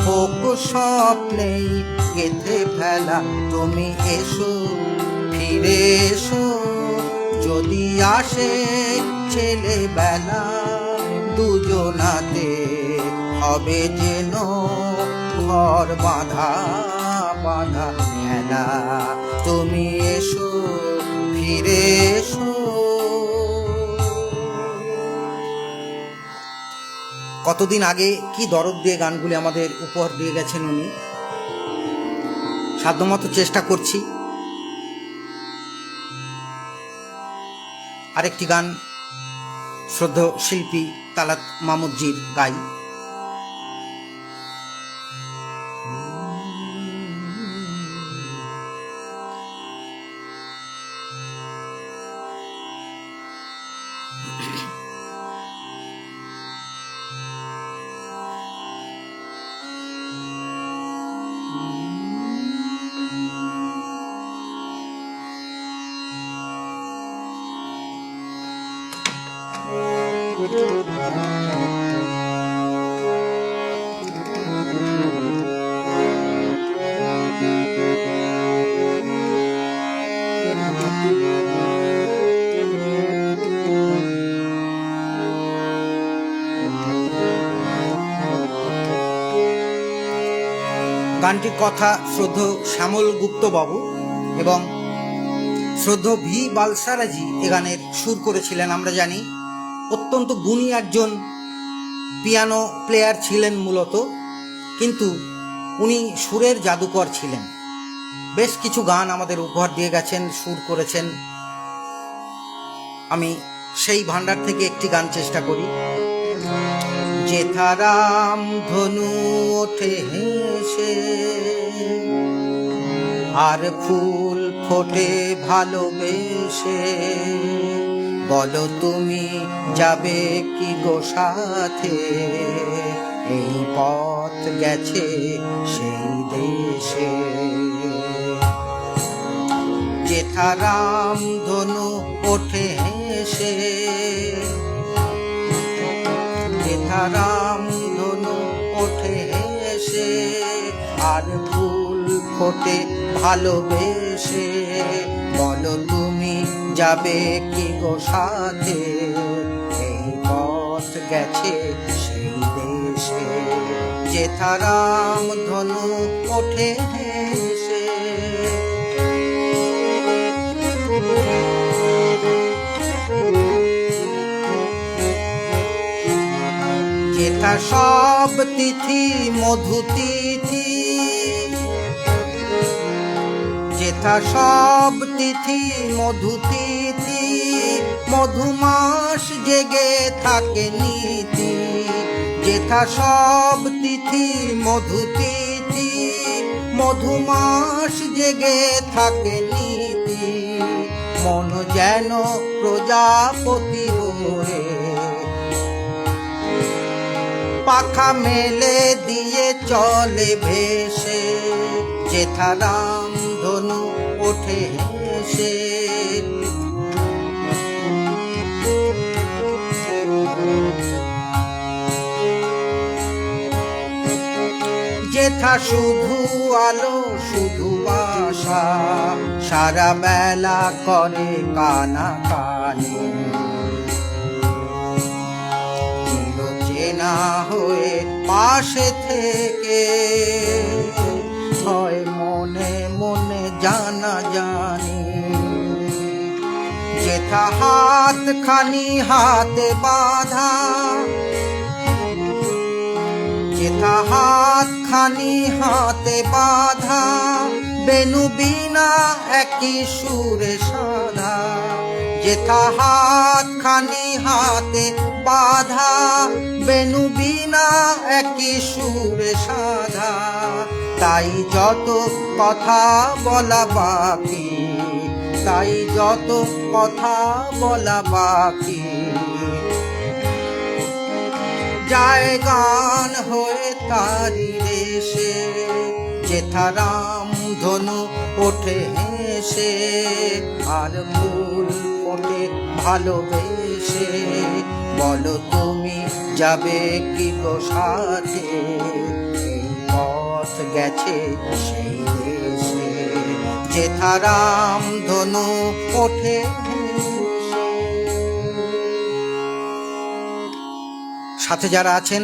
হোক স্বপ্নেই গেঁথে ফেলা। তুমি এসো, ফিরে এসো, যদি আসে ছেলেবেলা, দুজনাতে হবে যেন ঘর বাঁধা বাঁধা খেলা। তুমি এসো, ফিরে এসো। কতদিন আগে কি দরদ দিয়ে গানগুলি আমাদের উপহার দিয়ে গেছেন উনি। সাধ্যমতো চেষ্টা করছি। আরেকটি গান শ্রদ্ধেয় শিল্পী তালাত মামুদজির গাই। গানটির কথা শ্রদ্ধেয় শ্যামল গুপ্ত বাবু এবং শ্রদ্ধেয় ভি বালসারাজি এ গানের সুর করেছিলেন। আমরা জানি অত্যন্ত গুণী একজন পিয়ানো প্লেয়ার ছিলেন মূলত, কিন্তু উনি সুরের জাদুকর ছিলেন। বেশ কিছু গান আমাদের উপহার দিয়ে গেছেন, সুর করেছেন। আমি সেই ভান্ডার থেকে একটি গান চেষ্টা করি। যেথারাম ধনু ওঠে হেসে, আর ফুল ফোটে ভালোবেসে, বলো তুমি যাবে কি গো সাথে, এই পথ গেছে সেই দেশে। যেথারাম ধনু ওঠে হেসে, যেথারাম ধনু ওঠে হেসে, আর ফুল ফোটে ভালোবেসে, বলো তুমি যাবে কি গো সাথে, এই পথ গেছে সেই দেশে। যেথারাম ধনু ওঠে হেসে। যেথা সব তিথি মধু তিথি, যেথা সব তিথি মধু তিথি, মধুমাস জেগে থাকে নীতি। যেথা সব তিথি মধু তিথি, মধুমাস জেগে থাকে নীতি। মন যেন প্রজাপতি হয়ে পাখা মেলে দিয়ে চলে ভেসে। যেথারাম ধনু ওঠে হেসে। যেথা শুধু আলো শুধু বাসা, সারা বেলা করে কানাকানি, চেনা হয়ে পাশে থেকে হয় মনে মনে জানা জানি। যেথা হাত খানি হাতে বাঁধা, যেথা হাত খানি হাতে বাঁধা, বেনু বিনা একই সুরে সাধা। যেথা হাত খানি হাতে বাঁধা, বেনু বিনা একই সুরে সাধা। তাই যত কথা বলা বাকি, তাই যত কথা বলা বাকি, যায় গান হয়ে তারি দেশে। যেথা রাম ধনু ওঠে হেসে, আর ফুল ফোটে ভালোবেসে। বলো তুমি যাবে কি গো সাথে, এই পথ গেছে সেই দেশে। যেথা রাম ধনু ওঠে হেসে। সাথে যারা আছেন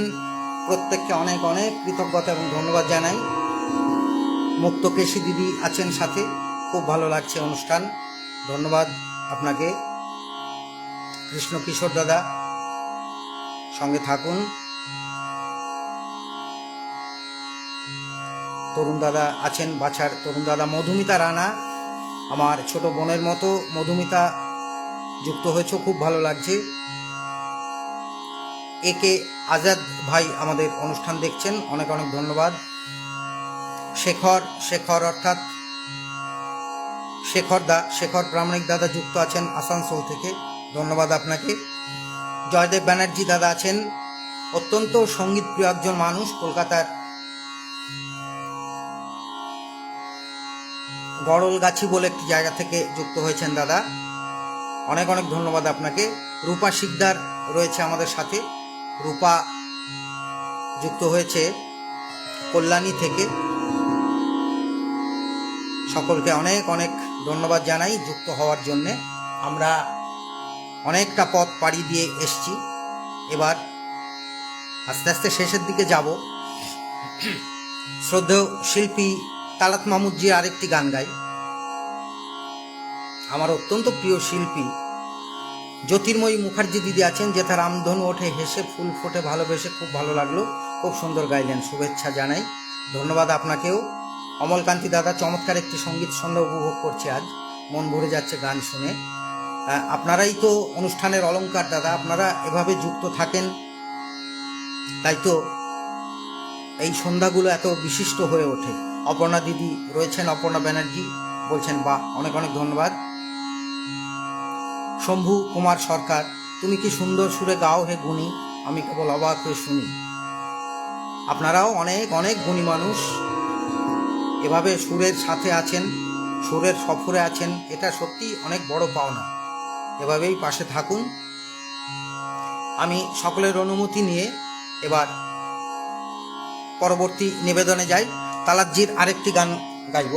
প্রত্যেককে অনেক অনেক কৃতজ্ঞতা এবং ধন্যবাদ জানাই। মুক্তকেশী দিদি আছেন সাথে, খুব ভালো লাগছে অনুষ্ঠান, ধন্যবাদ আপনাকে। কৃষ্ণ কিশোর দাদা সঙ্গে থাকুন। তরুণ দাদা আছেন, বাছার তরুণ দাদা। মধুমিতা রানা আমার ছোট বোনের মতো, মধুমিতা যুক্ত হয়েছে, খুব ভালো লাগছে। একে আজাদ ভাই আমাদের অনুষ্ঠান দেখছেন, অনেক অনেক ধন্যবাদ। শেখর অর্থাৎ শেখর প্রামাণিক দাদা যুক্ত আছেন আসানসোল থেকে, ধন্যবাদ আপনাকে। জয়দেব ব্যানার্জি দাদা আছেন, অত্যন্ত সঙ্গীত প্রিয় একজন মানুষ, কলকাতার গড়লগাছি বলে একটি জায়গা থেকে যুক্ত হয়েছেন দাদা, অনেক অনেক ধন্যবাদ আপনাকে। রূপা শিকদার রয়েছে আমাদের সাথে, রূপা যুক্ত হয়েছে কল্যাণী থেকে। সকলকে অনেক অনেক ধন্যবাদ জানাই যুক্ত হওয়ার জন্যে। আমরা অনেকটা পথ পাড়ি দিয়ে এসছি, এবার আস্তে আস্তে শেষের দিকে যাব। শ্রদ্ধেয় শিল্পী তালাত মাহমুদজির আরেকটি গান গাই। আমার অত্যন্ত প্রিয় শিল্পী জ্যোতির্ময়ী মুখার্জি দিদি আছেন, যেথা রামধনু ওঠে হেসে ফুল ফোটে ভালোবেসে, খুব ভালো লাগলো, খুব সুন্দর গাইলেন, শুভেচ্ছা জানাই, ধন্যবাদ আপনাকেও। অমলকান্তি দাদা চমৎকার একটি সঙ্গীত সন্ধ্যা উপভোগ করছে, আজ মন ভরে যাচ্ছে গান শুনে। আপনারাই তো অনুষ্ঠানের অলংকার দাদা, আপনারা এভাবে যুক্ত থাকেন, তাই তো এই সন্ধ্যাগুলো এত বিশিষ্ট হয়ে ওঠে। অপর্ণা দিদি রয়েছেন, অপর্ণা ব্যানার্জি বলছেন বাহ, অনেক অনেক ধন্যবাদ। শম্ভু কুমার সরকার, তুমি কি সুন্দর সুরে গাও হে গুণী, আমি কেবল অবাক হয়ে শুনি। আপনারাও অনেক অনেক গুণী মানুষ, এভাবে সুরের সাথে আছেন, সুরের সফরে আছেন, এটা সত্যি অনেক বড় পাওনা। এভাবেই পাশে থাকুন। আমি সকলের অনুমতি নিয়ে এবার পরবর্তী নিবেদনে যাই। তালাতজির আরেকটি গান গাইব।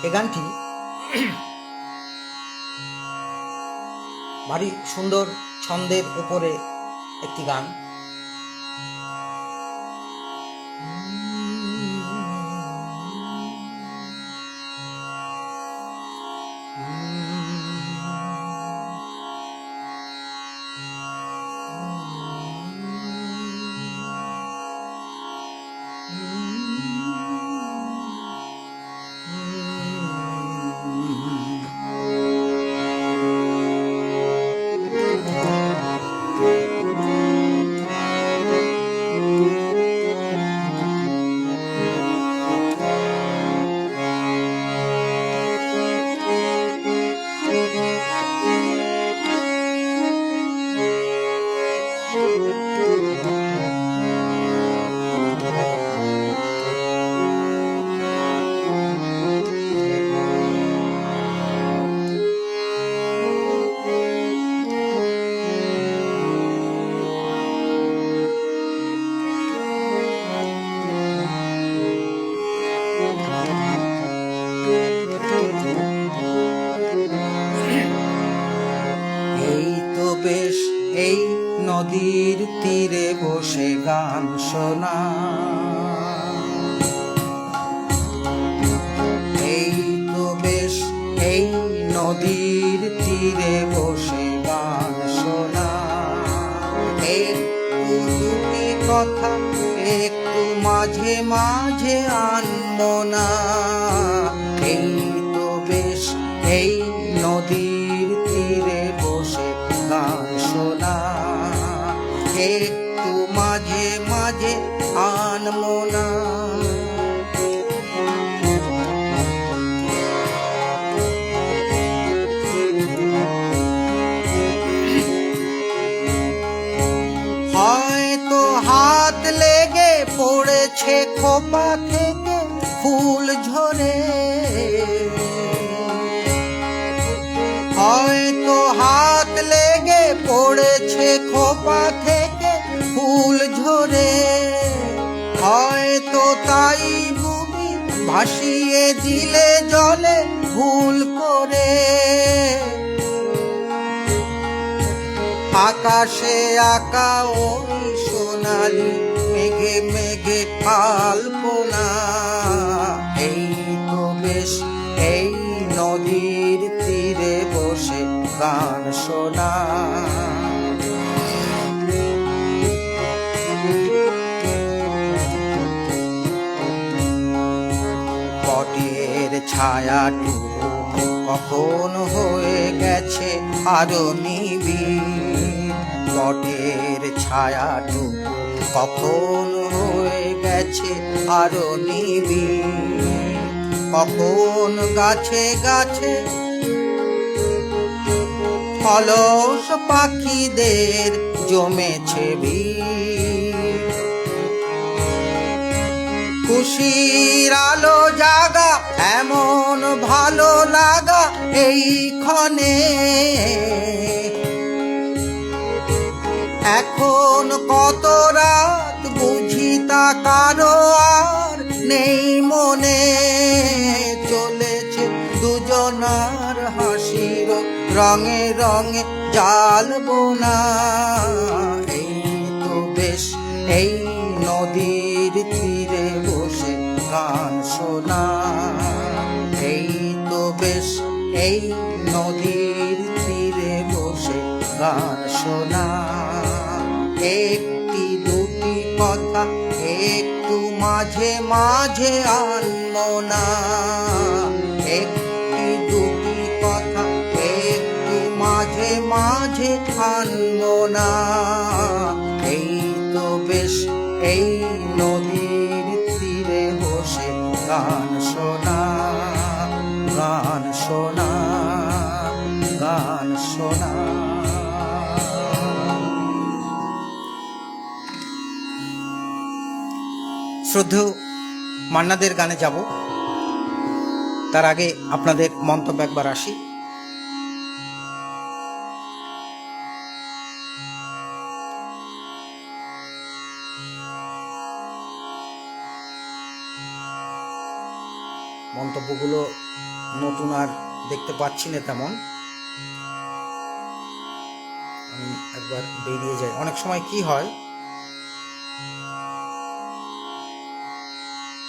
এই গানটি ভারী সুন্দর ছন্দের উপরে একটি গান। নদীর তীরে বসে গান শোনা। এই তো বেশ এই নদীর তীরে বসে গান শোনা। একটু দুটি কথা একটু মাঝে মাঝে আনবো না। এই তো বেশ এই নদীর তীরে বসে গান শোনা। একটু মাঝে মাঝে আনবো না। হয়তো হাত লেগে পড়েছে খোপা থেকে ফুল ঝরে। হয়তো হাত লেগে পড়েছে খোপা থেকে ফুল ঝরে। হয়তো তাই বুবি ভাসিয়ে দিলে জলে ভুল করে। আকাশে আঁকা ওই সোনালি মেঘে মেঘে আলপনা। এই তো বেশ এই নদীর তীরে বসে গান শোনা। বটের ছায়াটুকু কখন হয়ে গেছে আরো নিবিড়। বটের ছায়াটুকু কখন হয়ে গেছে আরো নিবিড়। কখন গাছে গাছে অলস পাখিদের জমেছে ভিড়। খুশির আলো জাগা এমন ভালো লাগা এই ক্ষণে। এখন কত রাত বুঝি তা কারো আর নেই মনে। চলেছে দুজনার হাসির রঙে রঙে জ্বালবো না। এই তো বেশ এই নদীর তীরে বসে গান শোনা। এই তো বেশ এই নদীর তীরে বসে গান শোনা। একটি দুটি কথা একটু মাঝে মাঝে আনবো না। একটি দুটি কথা একটু মাঝে মাঝে আনবো না। এই তো বেশ এই নদীর তীরে বসে গান শোনা। গান শোনা, গান শোনা। শ্রদ্ধেয় মান্নাদের গানে যাব, তার আগে আপনাদের মন্তব্য একবার আসি। মন্তব্যগুলো নতুন আর দেখতে পাচ্ছি না তেমন। আমি একবার বেরিয়ে যাই। অনেক সময় কি হয়,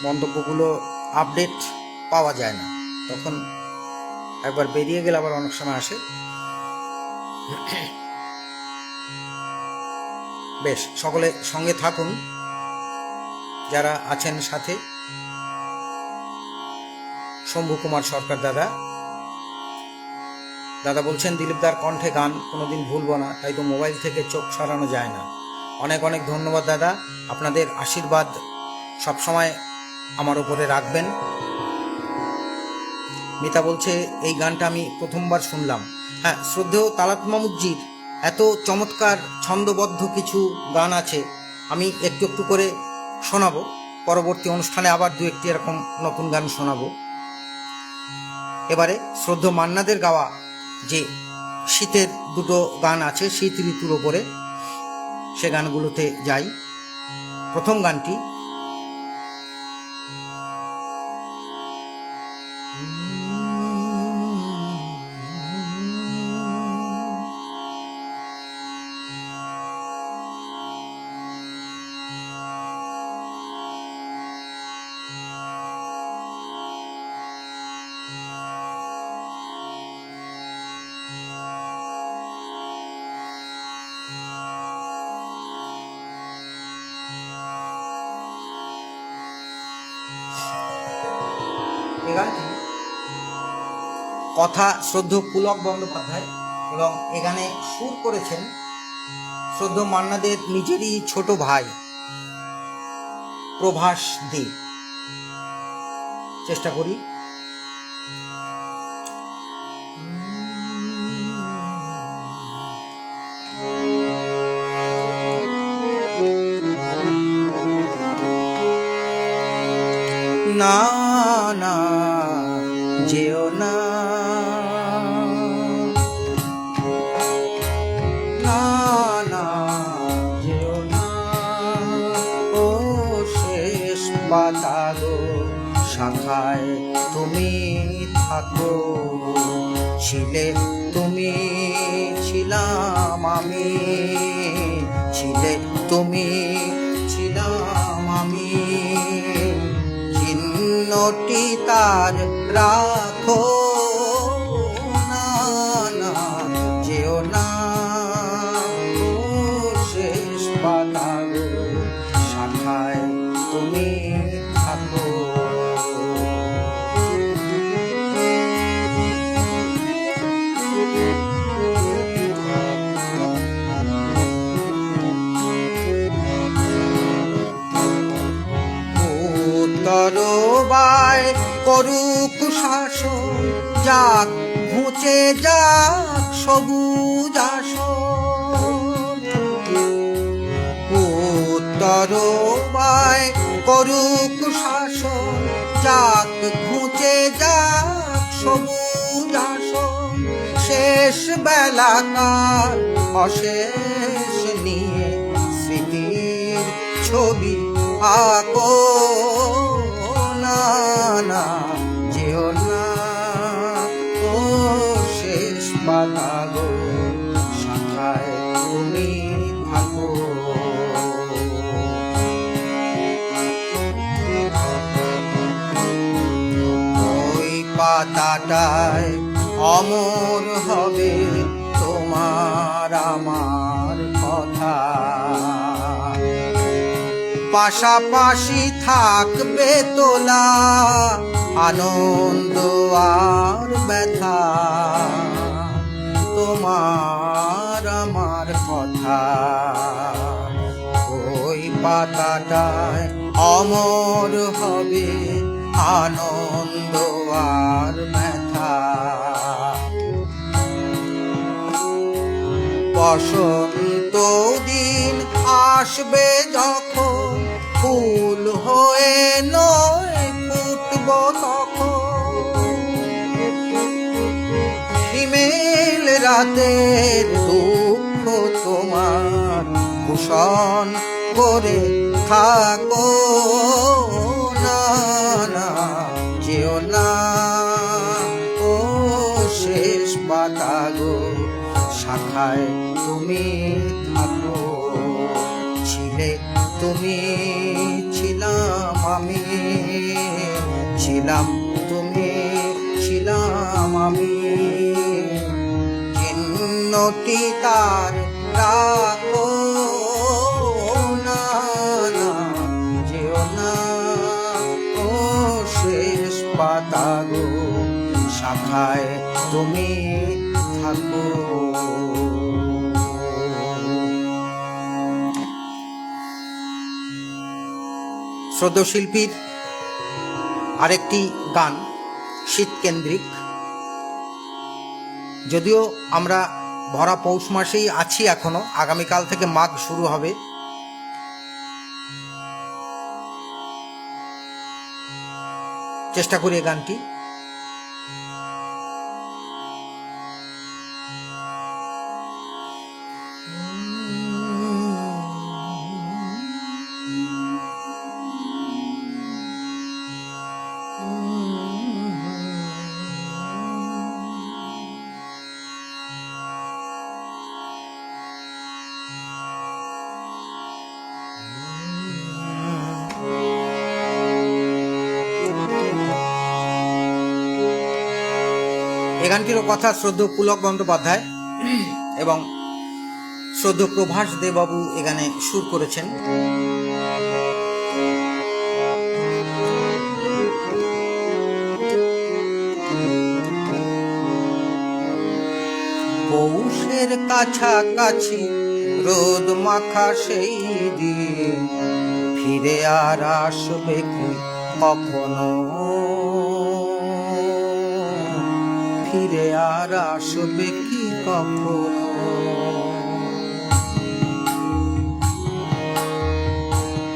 মন্তব্যগুলো আপডেট পাওয়া যায় না, তখন একবার বেরিয়ে গেলে আবার অনেক সময় আসে। বেশ, সকলে সঙ্গে থাকুন যারা আছেন সাথে। শম্ভু কুমার সরকার দাদা বলছেন দিলীপদার কণ্ঠে গান কোনোদিন ভুলবো না, তাই তো মোবাইল থেকে চোখ সরানো যায় না। অনেক অনেক ধন্যবাদ দাদা, আপনাদের আশীর্বাদ সবসময় আমার উপরে রাখবেন। মিতা বলছে এই গানটা আমি প্রথমবার শুনলাম। হ্যাঁ, শ্রদ্ধেয় তালাত মাহমুদজির এত চমৎকার ছন্দবদ্ধ কিছু গান আছে, আমি একটু একটু করে শোনাবো। পরবর্তী অনুষ্ঠানে আবার দু একটি এরকম নতুন গান শোনাবো। এবারে শ্রদ্ধেয় মান্নাদের গাওয়া যে শীতের দুটো গান আছে, শীত ঋতুর ওপরে, সে গানগুলোতে যাই। প্রথম গানটি কথা শ্রদ্ধেয় পুলক বন্দ্যোপাধ্যায় এবং এখানে সুর করেছেন শ্রদ্ধেয় মান্নাদের নিজেরই ছোট ভাই প্রভাস দে। চেষ্টা করি। না না যেও না, না না যেও না, ও শেষ পাতা গো শাখায় তুমি থাকো। ছিলে তুমি, ছিলাম আমি, ছিলে তুমি, ছিলাম আমি, চিহ্নটি তার রাখো। না না যেও না, ও শেষ পাতা গো শাখায় তুমি থাকো। তরবায় করুক শাসন, যাক ঘুচে যাক সবুজ আসন। তরবায় করুক শাসন, যাক ঘুচে যাক সবুজ আসন। শেষ বেলাকার অশেষ নিয়ে স্মৃতির ছবি আঁকো। না না যেও না, ও শেষ পাতা গো শাখায় তুমি থাকো। ওই পাতাটায় অমর হবে তোমার আমার কথা। পাশাপাশি থাকবে তোলা আনন্দ আর ব্যথা, তোমার আমার কথা। ওই পাতাটায় অমর হবে আনন্দ আর ব্যথা। বসন্ত দিন আসবে যখন, ফুল হয়ে নয় ফুটব তখন। হিমেল রাতের দুঃখ তোমার ভূষণ করে থাকো। না না যেও না, ও শেষ পাতা গো শাখায় তুমি থাকো। ছিলে তুমি, ছিলাম আমি, ছিলাম তুমি, ছিলাম আমি, চিহ্নটি তার রাখো। না না যেও না, ও শেষ পাতা গো শাখায় তুমি থাকো। শ্রদ্ধেয় শিল্পীর আরেকটি গান শীতকেন্দ্রিক। যদিও আমরা ভরা পৌষ মাসেই আছি এখনো, আগামীকাল থেকে মাঘ শুরু হবে। চেষ্টা করি এই গানটি। এই গানটিরও কথা শ্রদ্ধেয় পুলক বন্দ্যোপাধ্যায় এবং শ্রদ্ধেয় প্রভাস দেবাবু এ গানে সুর করেছেন। পৌষের কাছাকাছি রোদ মাখা সেই দিন ফিরে আর আসবে কি কখনো, ফিরে আর আসবে কি কখনো।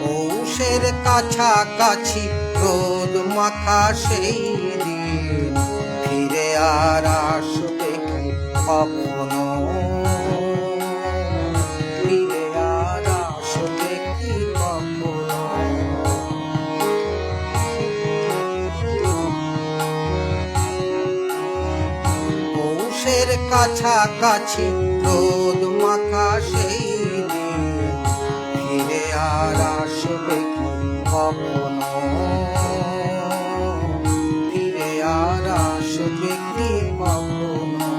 পৌষের কাছাকাছি রোদ মাখা সেই দিন ফিরে আর আসবে কি কখনো, ফিরে আর আসবে কি কখনো। পৌষের কাছাকাছি রোদ মাখা সেই দিন ফিরে আর আসবে কি কখনো, ফিরে আর আসবে কি কখনো।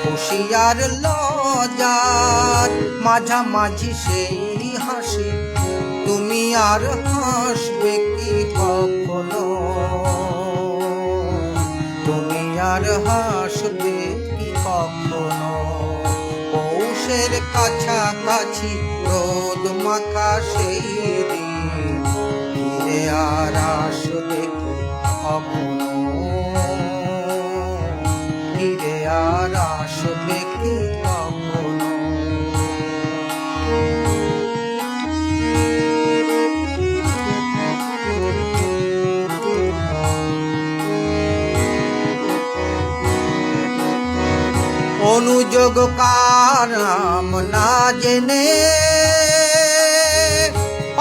খুশি আর লজ্জার মাঝামাঝি সেই হাসি তুমি আর হাসবে কি কখনো, তুমি আর হাসবে কি কখনো। পৌষের কাছাকাছি রোদ মাখা সেই দিন ফিরে আর আসবে কি কখনো, ফিরে আর আসবে কি কখনো। অনুযোগ কার নাম না জেনে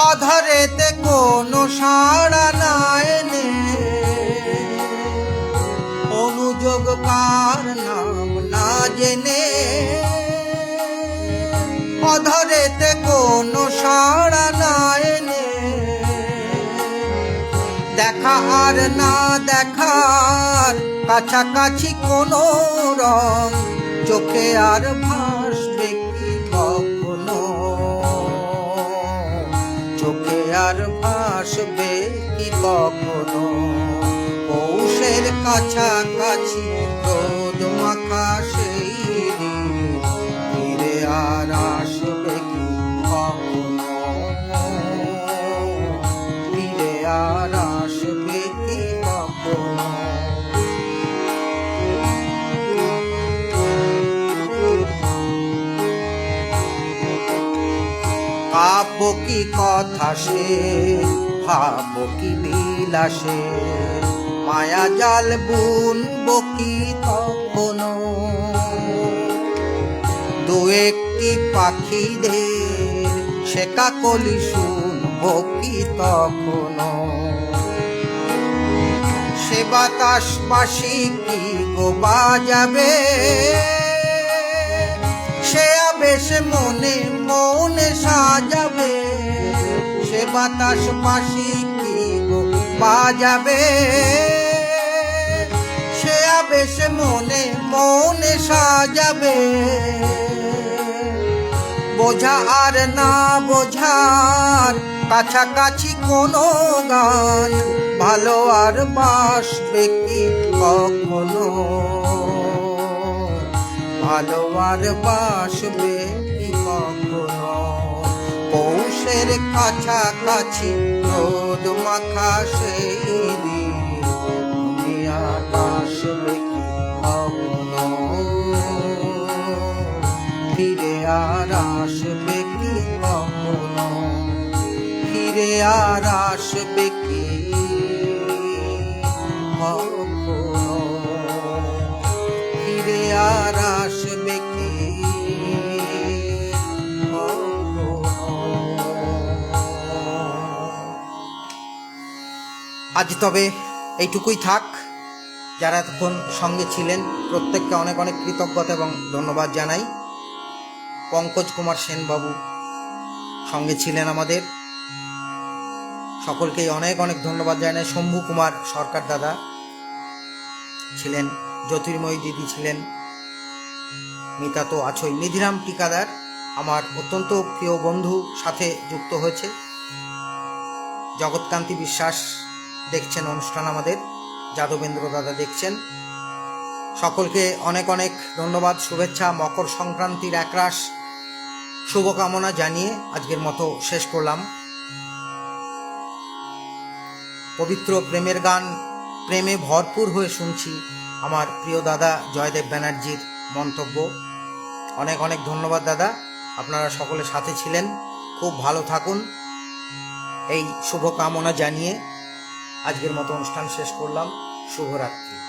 অধরেতে কোনো সাড়া না এনে, অনুযোগ কার নাম না জেনে অধরেতে কোনো সাড়া না এনে, দেখা আর না দেখার কাছাকাছি কোনো রং চোখে আর ভাসবে কি কখনো, চোখে আর ভাসবে কি কখনো। পৌষের কাছাকাছি রোদ মাখা সেই দিন ফিরে আর আসবে কি কখনো, ফিরে আর আসবে কি কখনো। ভাবো কি কথা সে, ভাবো কি বিলাসে, মায়া জাল বুনবো কি তখনো। দু একটি পাখিদের শেখা কলি শুনবো কি তখনো। সে বাতাস বাসি কি গো বাজাবে, সে আবেশ মনে মনে সাজাবে। সে বাতাস বাসি কি গো বাজাবে, সে আবেশ মনে মনে সাজাবে। বোঝা আর না বোঝার কাছাকাছি কোনো গান ভালো আর বাসবে কি কখনো, ভালো আর বাসবে কি কখনো। পৌষের কাছাকাছি রোদ মাখা সেই দিন তুমি আর আসবে কি কখনো, ফিরে আর আসবে কি কখনো, ফিরে আর আসবে কি কখনো, ফিরে আর আসবে কি কখনো। আজ তবে এইটুকুই থাক। যারা এতক্ষণ সঙ্গে ছিলেন প্রত্যেককে অনেক অনেক কৃতজ্ঞতা এবং ধন্যবাদ জানাই। পঙ্কজ কুমার সেনবাবু সঙ্গে ছিলেন আমাদের, সকলকেই অনেক অনেক ধন্যবাদ জানাই। শম্ভু কুমার সরকার দাদা ছিলেন, জ্যোতির্ময়ী দিদি ছিলেন, মিতা তো আছোই। নিধিরাম টিকাদার আমার অত্যন্ত প্রিয় বন্ধু সাথে যুক্ত হয়েছে। জগৎকান্তি বিশ্বাস দেখছেন অনুষ্ঠান আমাদের, যাদবেন্দ্র দাদা দেখছেন, সকলকে অনেক অনেক ধন্যবাদ, শুভেচ্ছা, মকর সংক্রান্তির একরাশ শুভকামনা জানিয়ে আজকের মতো শেষ করলাম। পবিত্র প্রেমের গান প্রেমে ভরপুর হয়ে শুনছি আমার প্রিয় দাদা জয়দেব ব্যানার্জির মন্তব্য। অনেক অনেক ধন্যবাদ দাদা, আপনারা সকলে সাথে ছিলেন। খুব ভালো থাকুন, এই শুভকামনা জানিয়ে আজকের মতো অনুষ্ঠান শেষ করলাম। শুভরাত্রি।